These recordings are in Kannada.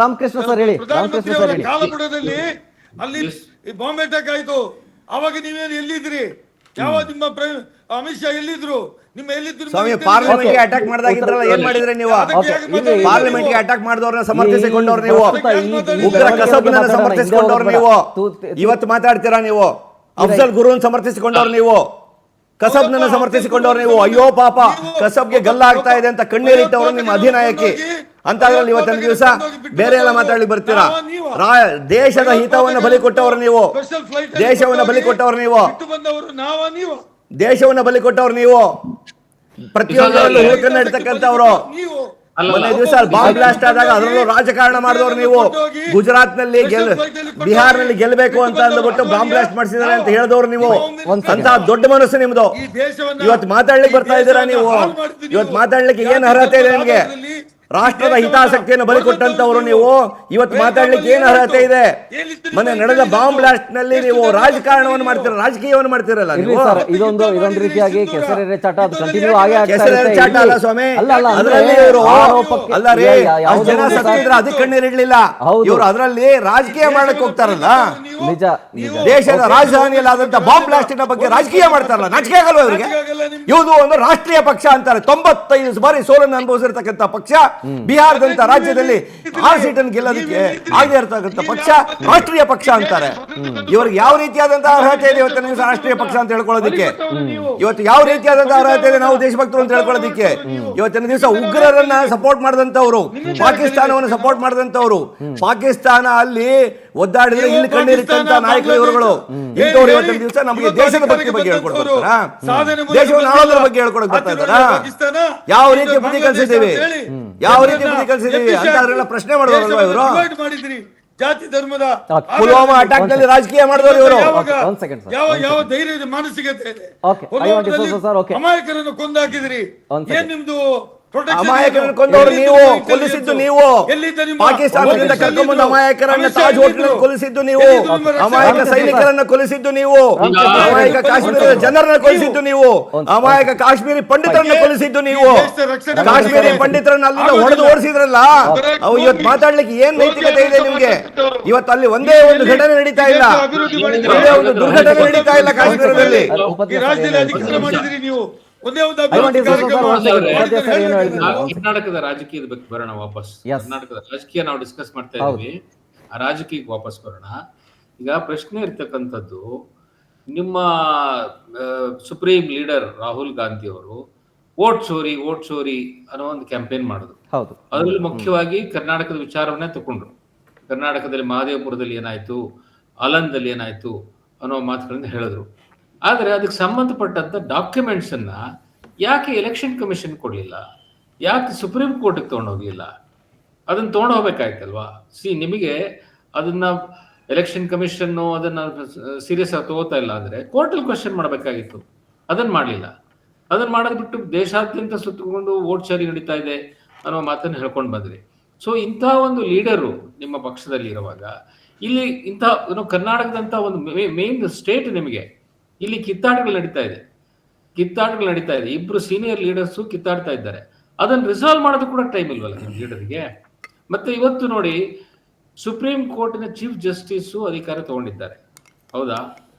ರಾಮಕೃಷ್ಣ ಸರ್ ಹೇಳಿ. ಪ್ರಧಾನಮಂತ್ರಿ ಅವರ ಕಾಲಪುಟದಲ್ಲಿ ಅಲ್ಲಿ ಬಾಂಬೆ ಅಟ್ಯಾಕ್ ಆಯ್ತು, ಅವಾಗ ನೀವೇನು ಎಲ್ಲಿದ್ರಿ? ಯಾವ ನಿಮ್ಮ ಅಮಿತ್ ಶಾ ಎಲ್ಲಿದ್ರು? ನಿಮ್ಮ ಎಲ್ಲಿದ್ರು? ಸ್ವಾಮಿ, ಪಾರ್ಲಿಮೆಂಟ್ ಗೆ ಅಟ್ಯಾಕ್ ಮಾಡಿದಾಗಿದ್ರಲ್ಲ, ಏನ್ ಮಾಡಿದ್ರೆ ನೀವು? ಪಾರ್ಲಿಮೆಂಟ್ ಗೆ ಅಟ್ಯಾಕ್ ಮಾಡಿದವ್ರನ್ನ ಸಮರ್ಥಿಸಿಕೊಂಡವ್ರು ನೀವು, ಉಗ್ರ ಕಸಬ್ನ ಸಮರ್ಥಿಸಿಕೊಂಡವ್ರು ನೀವು. ಇವತ್ತು ಮಾತಾಡ್ತೀರಾ ನೀವು? ಅಫ್ಜಲ್ ಗುರುನ್ ಸಮರ್ಥಿಸಿಕೊಂಡವ್ರು ನೀವು, ಕಸಬ್ನ ಸಮರ್ಥಿಸಿಕೊಂಡವ್ರು ನೀವು. ಅಯ್ಯೋ ಪಾಪ, ಕಸಬ್ಗೆ ಗಲ್ಲ ಆಗ್ತಾ ಇದೆ ಅಂತ ಕಣ್ಣೀರಿಟ್ಟವರು ನಿಮ್ಮ ಅಧಿನಾಯಕಿ ಅಂತಾದ್ರಲ್ಲಿ ಇವತ್ತಿನ ದಿವಸ ಬೇರೆ ಎಲ್ಲ ಮಾತಾಡ್ಲಿಕ್ಕೆ ಬರ್ತೀರಾ? ದೇಶದ ಹಿತವನ್ನು ಬಲಿ ಕೊಟ್ಟವರು ನೀವು, ದೇಶವನ್ನ ಬಲಿ ಕೊಟ್ಟವರು ನೀವು, ದೇಶವನ್ನ ಬಲಿ ಕೊಟ್ಟವ್ರು ನೀವು, ಪ್ರತಿಯೊಂದರಲ್ಲೂ ಹುಡುಕನ್ನ ಇಡ್ತಕ್ಕಂಥವ್ರು. ಮೊನ್ನೆ ದಿವಸ ಬಾಂಬ್ ಬ್ಲಾಸ್ಟ್ ಆದಾಗ ಅದರಲ್ಲೂ ರಾಜಕಾರಣ ಮಾಡಿದವರು ನೀವು. ಗುಜರಾತ್ ನಲ್ಲಿ ಬಿಹಾರ್ ನಲ್ಲಿ ಗೆಲ್ಲಬೇಕು ಅಂತ ಅಂದ್ಬಿಟ್ಟು ಬಾಂಬ್ ಬ್ಲಾಸ್ಟ್ ಮಾಡಿಸಿದಾರೆ ಅಂತ ಹೇಳಿದವರು ನೀವು. ಅಂತ ದೊಡ್ಡ ಮನಸ್ಸು ನಿಮ್ದು. ಇವತ್ತು ಮಾತಾಡ್ಲಿಕ್ಕೆ ಬರ್ತಾ ಇದ್ದೀರಾ ನೀವು? ಇವತ್ತು ಮಾತಾಡ್ಲಿಕ್ಕೆ ಏನ್ ಅರ್ಹತೆ ಇದೆ ನಿಮ್ಗೆ? ರಾಷ್ಟ್ರದ ಹಿತಾಸಕ್ತಿಯನ್ನು ಬಲಿ ಕೊಟ್ಟಂತವರು ನೀವು. ಇವತ್ತು ಮಾತಾಡ್ಲಿಕ್ಕೆ ಏನು ಅರ್ಹತೆ ಇದೆ? ಮೊನ್ನೆ ನಡೆದ ಬಾಂಬ್ ಬ್ಲಾಸ್ಟ್ ನಲ್ಲಿ ನೀವು ರಾಜಕಾರಣವನ್ನು ಮಾಡ್ತೀರ, ರಾಜಕೀಯವನ್ನು ಮಾಡ್ತಿರಲ್ಲ ನೀವು. ಇದೊಂದು ರೀತಿಯಾಗಿ ಕೆಸರೆರೆ ಚಾಟ ಕಂಟಿನ್ಯೂ ಆಗೇ ಕೆಸರೆರೆ ಚಾಟ ಅಲ್ಲ ಸ್ವಾಮಿ, ಅದರಲ್ಲಿ ಇವರು ಅಲ್ಲ ರೀ, ಜನ ಸತ್ತಿದ್ರೆ ಅದಕ್ಕೆ ಕಣ್ಣೀರಿಡ್ಲಿಲ್ಲ ಇವರು, ಅದರಲ್ಲಿ ರಾಜಕೀಯ ಮಾಡಕ್ ಹೋಗ್ತಾರಲ್ಲ. ನಿಜ, ದೇಶದ ರಾಜಧಾನಿಯಲ್ಲಿ ಆದಂತ ಬಾಂಬ್ ಬ್ಲಾಸ್ಟಿನ ಬಗ್ಗೆ ರಾಜಕೀಯ ಮಾಡ್ತಾರಲ್ಲ, ನಾಚಿಕೆ ಆಗಲ್ವ ಇವರಿಗೆ? ಇವುದು ಒಂದು ರಾಷ್ಟ್ರೀಯ ಪಕ್ಷ ಅಂತಾರೆ. 95 ಬಾರಿ ಸೋಲನ್ನು ಅನುಭವಿಸಿರ್ತಕ್ಕಂಥ ಪಕ್ಷ, ಬಿಹಾರದಂತ ರಾಜ್ಯದಲ್ಲಿ 6 ಸೀಟನ್ನು ಗೆಲ್ಲೋದಕ್ಕೆ ಆಗದೆ ಇರತಕ್ಕಂಥ ಪಕ್ಷ ರಾಷ್ಟ್ರೀಯ ಪಕ್ಷ ಅಂತಾರೆ. ಇವ್ರಿಗೆ ಯಾವ ರೀತಿಯಾದಂತಹ ಅರ್ಹತೆ ಇದೆ ಇವತ್ತು ನೀವು ರಾಷ್ಟ್ರೀಯ ಪಕ್ಷ ಅಂತ ಹೇಳ್ಕೊಳ್ಳೋದಕ್ಕೆ? ಇವತ್ತು ಯಾವ ರೀತಿಯಾದಂತಹ ಅರ್ಹತೆ ಇದೆ ನಾವು ದೇಶಭಕ್ತರು ಅಂತ ಹೇಳ್ಕೊಳ್ಳೋದಕ್ಕೆ? ಇವತ್ತಿನ ದಿವಸ ಉಗ್ರರನ್ನ ಸಪೋರ್ಟ್ ಮಾಡಿದಂತವ್ರು, ಪಾಕಿಸ್ತಾನವನ್ನು ಸಪೋರ್ಟ್ ಮಾಡಿದಂತವ್ರು, ಪಾಕಿಸ್ತಾನ ಅಲ್ಲಿ ಒದ್ದಾಡಿದ್ರೆ ಇಲ್ಲಿ ಕಣ್ಣೀರಿಟ್ಟಂತ ನಾಯಕರು ಇವರುಗಳು. ಇಂಥವ್ರು ಇವತ್ತಿನ ದಿವಸ ನಮಗೆ ದೇಶದ ಬಗ್ಗೆ ಹೇಳ್ಕೊಡ್ತಾ ಇದ್ದಾರಾ? ದೇಶವನ್ನು ಆಳೋದ್ರ ಬಗ್ಗೆ ಹೇಳ್ಕೊಡಕ್ ಬರ್ತಾ ಇದ್ದಾರಾ? ಯಾವ ರೀತಿ ಬುದ್ಧಿ ಕಲಿಸಿದ್ದೀವಿ, ಯಾವ ರೀತಿ ಬುದ್ಧಿ ಕಲಿಸಿದ್ದೀವಿ ಅಂತ ಅವರೆಲ್ಲ ಪ್ರಶ್ನೆ ಮಾಡಿದವರಲ್ವಾ ಇವರು? ಜಾತಿ ಧರ್ಮದ ಪುಲ್ವಾಮಾ ಅಟ್ಯಾಕ್ ನಲ್ಲಿ ರಾಜಕೀಯ ಮಾಡಿದವರು ಇವರು. ಯಾವ ಧೈರ್ಯದ ಮಾನಸಿಕತೆ ಇದೆ? ಅಮಾಯಕರನ್ನು ಕೊಂದಾಕಿದ್ರಿ, ಏನ್ ನಿಮ್ದು? ಅಮಾಯಕರನ್ನು ಕೊಂದವರು ನೀವು, ಕೊಲ್ಲಿಸಿದ್ದು ನೀವು. ಪಾಕಿಸ್ತಾನದಿಂದ ಕರ್ಕೊಂಡ್ಬಂದ ಅಮಾಯಕರನ್ನ ತಾಜ್ ಹೋಟೆಲ್ ಕೊಲ್ಲಿಸಿದ್ದು ನೀವು, ಅಮಾಯಕ ಸೈನಿಕರನ್ನ ಕೊಲ್ಲಿಸಿದ್ದು ನೀವು, ಅಮಾಯಕ ಕಾಶ್ಮೀರದ ಜನರನ್ನ ಕೊಲ್ಲಿಸಿದ್ದು ನೀವು, ಅಮಾಯಕ ಕಾಶ್ಮೀರಿ ಪಂಡಿತರನ್ನ ಕೊಲ್ಲಿಸಿದ್ದು ನೀವು. ಕಾಶ್ಮೀರಿ ಪಂಡಿತರನ್ನ ಅಲ್ಲಿಂದ ಹೊಡೆದು ಓಡಿಸಿದ್ರಲ್ಲ, ಅವು ಇವತ್ತು ಮಾತಾಡ್ಲಿಕ್ಕೆ ಏನ್ ನೈತಿಕತೆ ಇದೆ ನಿಮ್ಗೆ? ಇವತ್ತು ಅಲ್ಲಿ ಒಂದೇ ಒಂದು ಘಟನೆ ನಡೀತಾ ಇಲ್ಲ, ಒಂದೇ ಒಂದು ದುರ್ಘಟನೆ ನಡೀತಾ ಇಲ್ಲ ಕಾಶ್ಮೀರದಲ್ಲಿ. ಕರ್ನಾಟಕದ ರಾಜಕೀಯದ ಬಗ್ಗೆ ಬರೋಣ ವಾಪಸ್. ಕರ್ನಾಟಕದ ರಾಜಕೀಯ ನಾವು ಡಿಸ್ಕಸ್ ಮಾಡ್ತಾ ಇದ್ದೀವಿ, ಆ ರಾಜಕೀಯಕ್ಕೆ ವಾಪಸ್ ಬರೋಣ. ಈಗ ಪ್ರಶ್ನೆ ಇರ್ತಕ್ಕಂಥದ್ದು, ನಿಮ್ಮ ಸುಪ್ರೀಂ ಲೀಡರ್ ರಾಹುಲ್ ಗಾಂಧಿ ಅವರು ವೋಟ್ ಚೋರಿ ಅನ್ನೋ ಒಂದು ಕ್ಯಾಂಪೇನ್ ಮಾಡಿದ್ರು. ಅದರಲ್ಲಿ ಮುಖ್ಯವಾಗಿ ಕರ್ನಾಟಕದ ವಿಚಾರವನ್ನೇ ತಗೊಂಡ್ರು. ಕರ್ನಾಟಕದಲ್ಲಿ ಮಹದೇವಪುರದಲ್ಲಿ ಏನಾಯ್ತು, ಅಲಂದಲ್ಲಿ ಏನಾಯ್ತು ಅನ್ನೋ ಮಾತುಗಳನ್ನ ಹೇಳಿದ್ರು. ಆದರೆ ಅದಕ್ಕೆ ಸಂಬಂಧಪಟ್ಟಂತ ಡಾಕ್ಯುಮೆಂಟ್ಸ್ ಅನ್ನ ಯಾಕೆ ಎಲೆಕ್ಷನ್ ಕಮಿಷನ್ ಕೊಡ್ಲಿಲ್ಲ? ಯಾಕೆ ಸುಪ್ರೀಂ ಕೋರ್ಟ್ಗೆ ತೊಗೊಂಡೋಗ್ಲಿಲ್ಲ? ಅದನ್ನ ತೊಗೊಂಡೋಗ್ಬೇಕಾಯ್ತಲ್ವಾ? ನಿಮಗೆ ಅದನ್ನ ಎಲೆಕ್ಷನ್ ಕಮಿಷನ್ ಅದನ್ನ ಸೀರಿಯಸ್ ಆಗಿ ತಗೋತಾ ಇಲ್ಲ ಅಂದ್ರೆ ಕೋರ್ಟಲ್ಲಿ ಕ್ವಶನ್ ಮಾಡಬೇಕಾಗಿತ್ತು. ಅದನ್ನ ಮಾಡಲಿಲ್ಲ. ಅದನ್ನ ಮಾಡೋದ್ ಬಿಟ್ಟು ದೇಶಾದ್ಯಂತ ಸುತ್ತಕೊಂಡು ವೋಟ್ ಚೋರಿ ನಡೀತಾ ಇದೆ ಅನ್ನೋ ಮಾತನ್ನು ಹೇಳ್ಕೊಂಡು ಬಂದ್ರಿ. ಸೊ ಇಂಥ ಒಂದು ಲೀಡರು ನಿಮ್ಮ ಪಕ್ಷದಲ್ಲಿ ಇರುವಾಗ ಇಲ್ಲಿ ಇಂಥ ಕರ್ನಾಟಕದಂತ ಒಂದು ಮೇನ್ ಸ್ಟೇಟ್ ನಿಮಗೆ ಇಲ್ಲಿ ಕಿತ್ತಾಟಗಳು ನಡೀತಾ ಇದೆ. ಇಬ್ರು ಸೀನಿಯರ್ ಲೀಡರ್ಸು ಕಿತ್ತಾಡ್ತಾ ಇದ್ದಾರೆ. ಅದನ್ನ ರಿಸಾಲ್ವ್ ಮಾಡೋದು ಕೂಡ ಟೈಮ್ ಇಲ್ವಲ್ಲ ನಿಮ್ಮ ಲೀಡರ್ಗೆ? ಮತ್ತೆ ಇವತ್ತು ನೋಡಿ, ಸುಪ್ರೀಂ ಕೋರ್ಟಿನ ಚೀಫ್ ಜಸ್ಟಿಸ್ ಅಧಿಕಾರ ತಗೊಂಡಿದ್ದಾರೆ, ಹೌದಾ?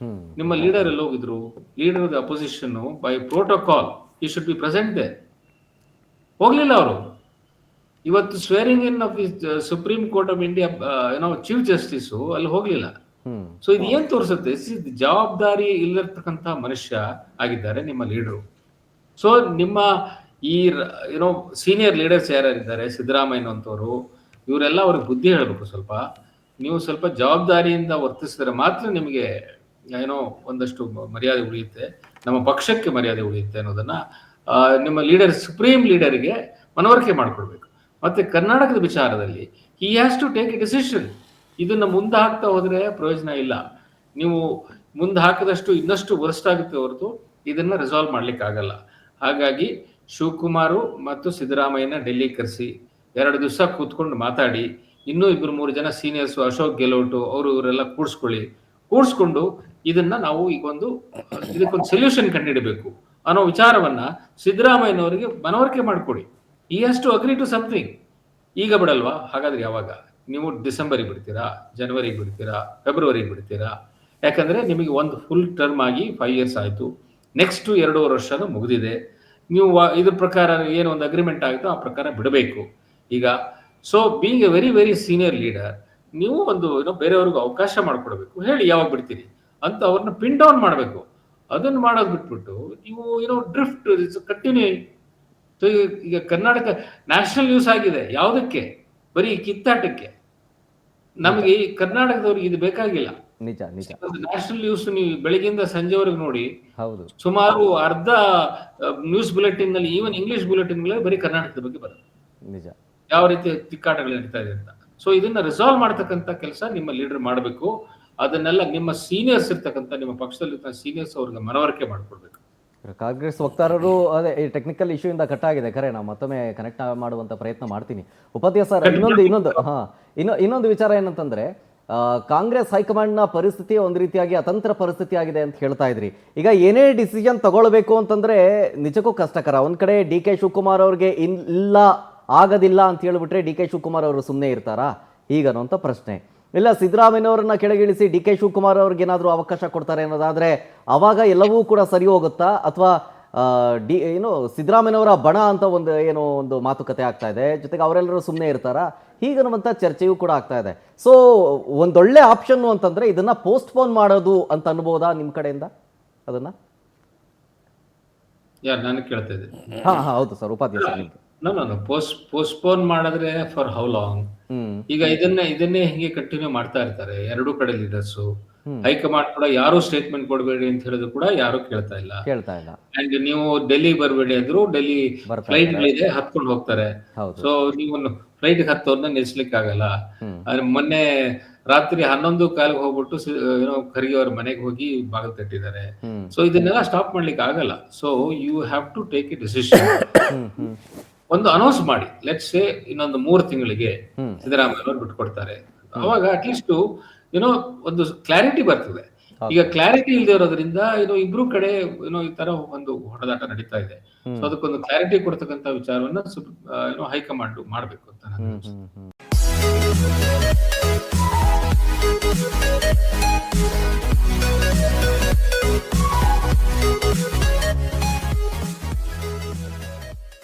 ನಿಮ್ಮ ಲೀಡರ್ ಎಲ್ಲ ಹೋಗಿದ್ರು? Leader of the opposition by protocol ಈ ಶುಡ್ ಬಿ ಪ್ರೆಸೆಂಟ್ ದೇ. ಹೋಗ್ಲಿಲ್ಲ ಅವರು. ಇವತ್ತು swearing in of supreme court of India chief justice ಅಲ್ಲಿ ಹೋಗ್ಲಿಲ್ಲ. ಸೊ ಇದು ಏನ್ ತೋರಿಸುತ್ತೆ? ಜವಾಬ್ದಾರಿ ಇಲ್ಲಿರ್ತಕ್ಕಂಥ ಮನುಷ್ಯ ಆಗಿದ್ದಾರೆ ನಿಮ್ಮ ಲೀಡರು. ಸೊ ನಿಮ್ಮ ಈ ಸೀನಿಯರ್ ಲೀಡರ್ಸ್ ಯಾರ್ಯಾರಿದ್ದಾರೆ, ಸಿದ್ದರಾಮಯ್ಯ ಅಂತವರು, ಇವರೆಲ್ಲ ಅವ್ರಿಗೆ ಬುದ್ಧಿ ಹೇಳ್ಬೇಕು. ನೀವು ಸ್ವಲ್ಪ ಜವಾಬ್ದಾರಿಯಿಂದ ವರ್ತಿಸಿದ್ರೆ ಮಾತ್ರ ನಿಮಗೆ ಒಂದಷ್ಟು ಮರ್ಯಾದೆ ಉಳಿಯುತ್ತೆ, ನಮ್ಮ ಪಕ್ಷಕ್ಕೆ ಮರ್ಯಾದೆ ಉಳಿಯುತ್ತೆ ಅನ್ನೋದನ್ನ ನಿಮ್ಮ ಲೀಡರ್, ಸುಪ್ರೀಂ ಲೀಡರ್ಗೆ ಮನವರಿಕೆ ಮಾಡ್ಕೊಡ್ಬೇಕು. ಮತ್ತೆ ಕರ್ನಾಟಕದ ವಿಚಾರದಲ್ಲಿ he has to take a decision. ಇದನ್ನ ಮುಂದೆ ಹಾಕ್ತಾ ಹೋದ್ರೆ ಪ್ರಯೋಜನ ಇಲ್ಲ. ನೀವು ಮುಂದೆ ಹಾಕಿದಷ್ಟು ಇನ್ನಷ್ಟು ವರ್ಸ್ಟ್ ಆಗುತ್ತೆ ಹೊರತು ಇದನ್ನ ರಿಸಾಲ್ವ್ ಮಾಡ್ಲಿಕ್ಕೆ ಆಗಲ್ಲ. ಹಾಗಾಗಿ ಶಿವಕುಮಾರ್ ಮತ್ತು ಸಿದ್ದರಾಮಯ್ಯನ ಡೆಲ್ಲಿ ಕರೆಸಿ 2 ದಿವಸ ಕೂತ್ಕೊಂಡು ಮಾತಾಡಿ, ಇನ್ನೂ 2-3 ಜನ ಸೀನಿಯರ್ಸ್, ಅಶೋಕ್ ಗೆಹ್ಲೋಟ್ ಅವರು ಇವರೆಲ್ಲ ಕೂಡಿಸ್ಕೊಂಡು ಇದನ್ನ ನಾವು ಇದಕ್ಕೊಂದು ಸೊಲ್ಯೂಷನ್ ಕಂಡುಹಿಡಬೇಕು ಅನ್ನೋ ವಿಚಾರವನ್ನ ಸಿದ್ದರಾಮಯ್ಯನವರಿಗೆ ಮನವರಿಕೆ ಮಾಡಿಕೊಡಿ. He has to agree to something. ಈಗ ಬಿಡಲ್ವಾ? ಹಾಗಾದ್ರೆ ಯಾವಾಗ? ನೀವು ಡಿಸೆಂಬರಿಗೆ ಬಿಡ್ತೀರಾ, ಜನವರಿಗೆ ಬಿಡ್ತೀರಾ, ಫೆಬ್ರವರಿಗೆ ಬಿಡ್ತೀರಾ? ಯಾಕಂದ್ರೆ ನಿಮಗೆ ಒಂದು ಫುಲ್ ಟರ್ಮ್ ಆಗಿ 5 ಇಯರ್ಸ್ ಆಯ್ತು. ನೆಕ್ಸ್ಟ್ 2.5 ವರ್ಷನೂ ಮುಗಿದಿದೆ. ನೀವು ಇದ್ರ ಪ್ರಕಾರ ಏನು ಒಂದು ಅಗ್ರಿಮೆಂಟ್ ಆಗುತ್ತೋ ಆ ಪ್ರಕಾರ ಬಿಡಬೇಕು. ಈಗ so being A very very senior leader, ನೀವು ಒಂದು ಬೇರೆಯವ್ರಿಗೆ ಅವಕಾಶ ಮಾಡಿಕೊಡ್ಬೇಕು. ಹೇಳಿ ಯಾವಾಗ ಬಿಡ್ತೀರಿ ಅಂತ ಅವ್ರನ್ನ ಪಿನ್ ಡೌನ್ ಮಾಡಬೇಕು. ಅದನ್ನ ಮಾಡೋದು ಬಿಟ್ಬಿಟ್ಟು ನೀವು ಡ್ರಿಫ್ಟ್ ಕಂಟಿನ್ಯೂ. ಈಗ ಕರ್ನಾಟಕ ನ್ಯಾಷನಲ್ ನ್ಯೂಸ್ ಆಗಿದೆ. ಯಾವುದಕ್ಕೆ? ಬರೀ ಕಿತ್ತಾಟಕ್ಕೆ. ನಮಗೆ ಈ ಕರ್ನಾಟಕದವ್ರಿಗೆ ಇದು ಬೇಕಾಗಿಲ್ಲ. ನಿಜ ನಿಜ. ನ್ಯಾಷನಲ್ ನ್ಯೂಸ್ ನೀವು ಬೆಳಗ್ಗಿಂದ ಸಂಜೆವರೆಗೆ ನೋಡಿ, ಹೌದು, ಸುಮಾರು ಅರ್ಧ ನ್ಯೂಸ್ ಬುಲೆಟಿನ್ ನಲ್ಲಿ, ಈವನ್ ಇಂಗ್ಲಿಷ್ ಬುಲೆಟಿನ್ ಗಳಲ್ಲಿ ಬರೀ ಕರ್ನಾಟಕದ ಬಗ್ಗೆ ಬರುತ್ತೆ. ನಿಜ. ಯಾವ ರೀತಿ ತಿಕ್ಕಾಟಗಳು ನಡೀತಾ ಇದೆ ಅಂತ. ಸೊ ಇದನ್ನ ರಿಸಾಲ್ವ್ ಮಾಡ್ತಕ್ಕಂಥ ಕೆಲಸ ನಿಮ್ಮ ಲೀಡರ್ ಮಾಡಬೇಕು. ಅದನ್ನೆಲ್ಲ ನಿಮ್ಮ ಸೀನಿಯರ್ಸ್ ಇರ್ತಕ್ಕಂಥ, ನಿಮ್ಮ ಪಕ್ಷದಲ್ಲಿ ಸೀನಿಯರ್ಸ್ ಅವ್ರಿಗೆ ಮನವರಿಕೆ ಮಾಡ್ಕೊಡ್ಬೇಕು. ಕಾಂಗ್ರೆಸ್ ವಕ್ತಾರರು ಅದೇ ಟೆಕ್ನಿಕಲ್ ಇಶ್ಯೂ ಇಂದ ಕಟ್ ಆಗಿದೆ. ಖರೆ, ನಾವು ಮತ್ತೊಮ್ಮೆ ಕನೆಕ್ಟ್ ಮಾಡುವಂತ ಪ್ರಯತ್ನ ಮಾಡ್ತೀನಿ. ಉಪಾಧ್ಯಾಯ ಸರ್, ಇನ್ನೊಂದು ವಿಚಾರ ಏನಂತಂದ್ರೆ, ಕಾಂಗ್ರೆಸ್ ಹೈಕಮಾಂಡ್ನ ಪರಿಸ್ಥಿತಿ ಒಂದು ರೀತಿಯಾಗಿ ಅತಂತ್ರ ಪರಿಸ್ಥಿತಿ ಆಗಿದೆ ಅಂತ ಹೇಳ್ತಾ ಇದ್ರಿ. ಈಗ ಏನೇ ಡಿಸಿಷನ್ ತಗೊಳ್ಬೇಕು ಅಂತಂದ್ರೆ ನಿಜಕ್ಕೂ ಕಷ್ಟಕರ. ಒಂದ್ ಕಡೆ ಡಿ ಕೆ ಶಿವಕುಮಾರ್ ಅವ್ರಿಗೆ ಇಲ್ಲ ಆಗೋದಿಲ್ಲ ಅಂತ ಹೇಳ್ಬಿಟ್ರೆ ಡಿ ಕೆ ಶಿವಕುಮಾರ್ ಅವರು ಸುಮ್ಮನೆ ಇರ್ತಾರಾ ಹೀಗನ್ನುವಂಥ ಪ್ರಶ್ನೆ. ಇಲ್ಲ ಸಿದ್ದರಾಮಯ್ಯನವ್ರನ್ನ ಕೆಳಗಿಳಿಸಿ ಡಿ ಕೆ ಶಿವಕುಮಾರ್ ಅವ್ರಿಗೆ ಏನಾದರೂ ಅವಕಾಶ ಕೊಡ್ತಾರೆ ಅನ್ನೋದಾದ್ರೆ ಅವಾಗ ಎಲ್ಲವೂ ಕೂಡ ಸರಿ ಹೋಗುತ್ತಾ? ಅಥವಾ ಸಿದ್ದರಾಮಯ್ಯನವರ ಬಣ ಅಂತ ಒಂದು ಮಾತುಕತೆ ಆಗ್ತಾ ಇದೆ, ಜೊತೆಗೆ ಅವರೆಲ್ಲರೂ ಸುಮ್ಮನೆ ಇರ್ತಾರಾ ಹೀಗನ್ನುವಂಥ ಚರ್ಚೆಯೂ ಕೂಡ ಆಗ್ತಾ ಇದೆ. ಸೊ ಒಂದೊಳ್ಳೆ ಆಪ್ಷನ್ ಅಂತಂದ್ರೆ ಇದನ್ನ ಪೋಸ್ಟ್ಪೋನ್ ಮಾಡೋದು ಅಂತ ಅನ್ಬೋದಾ ನಿಮ್ಮ ಕಡೆಯಿಂದ? ಅದನ್ನ ನಾನು ಕೇಳ್ತಾ ಇದ್ದೀನಿ. ಹೌದು ಸರ್, ಉಪಾಧ್ಯಾಯ ಸರ್. ನಾನು ಪೋಸ್ಟ್ಪೋನ್ ಮಾಡಿದ್ರೆ ಫಾರ್ ಹೌ ಲಾಂಗ್? ಈಗ ಇದನ್ನೇ ಹಿಂಗೆ ಕಂಟಿನ್ಯೂ ಮಾಡ್ತಾ ಇರ್ತಾರೆ ಎರಡೂ ಕಡೆ ಲೀಡರ್ಸ್. ಹೈಕಮಾಂಡ್ ಕೂಡ ಯಾರು ಸ್ಟೇಟ್ಮೆಂಟ್ ಕೊಡಬೇಡಿ ಅಂತ ಹೇಳಿದ್ರು ಕೂಡ ಯಾರು ಕೇಳ್ತಾ ಇಲ್ಲ. ಅಂಡ್ ನೀವು ಡೆಲ್ಲಿ ಬರಬೇಡಿ ಅಂದ್ರು ಡೆಲ್ಲಿ ಫ್ಲೈಟ್ ಗಳಿದೆ, ಹತ್ಕೊಂಡು ಹೋಗ್ತಾರೆ. ಸೊ ನೀವು ಫ್ಲೈಟ್ ಹತ್ತೋರ್ನ ನಿಲ್ಸ್ಲಿಕ್ಕೆ ಆಗಲ್ಲ. ಮೊನ್ನೆ ರಾತ್ರಿ 11:15 ಹೋಗ್ಬಿಟ್ಟು ಖರ್ಗೆ ಅವ್ರ ಮನೆಗೆ ಹೋಗಿ ಬಾಗಿಲು ತಟ್ಟಿದ್ದಾರೆ. ಸೊ ಇದನ್ನೆಲ್ಲ ಸ್ಟಾಪ್ ಮಾಡ್ಲಿಕ್ಕೆ ಆಗಲ್ಲ. So you have to take a decision. ಒಂದು ಅನೌನ್ಸ್ ಮಾಡಿ, ಲೆಟ್ಸ್ ಸೇ ಇನ್ನೊಂದು 3 ತಿಂಗಳಿಗೆ ಸಿದ್ದರಾಮಯ್ಯ ಅವರು ಬಿಟ್ಕೊಡ್ತಾರೆ. ಅವಾಗ ಅಟ್ಲೀಸ್ಟ್ ಒಂದು ಕ್ಲಾರಿಟಿ ಬರ್ತದೆ. ಈಗ ಕ್ಲಾರಿಟಿ ಇಲ್ಲದೆ ಇರೋದ್ರಿಂದ ಇಬ್ರು ಕಡೆ ಈ ತರ ಒಂದು ಹೊಡೆದಾಟ ನಡೀತಾ ಇದೆ. ಸೊ ಅದಕ್ಕೊಂದು ಕ್ಲಾರಿಟಿ ಕೊಡ್ತಕ್ಕಂತ ವಿಚಾರವನ್ನ ಹೈಕಮಾಂಡ್ ಮಾಡ್ಬೇಕು ಅಂತ ನಾನು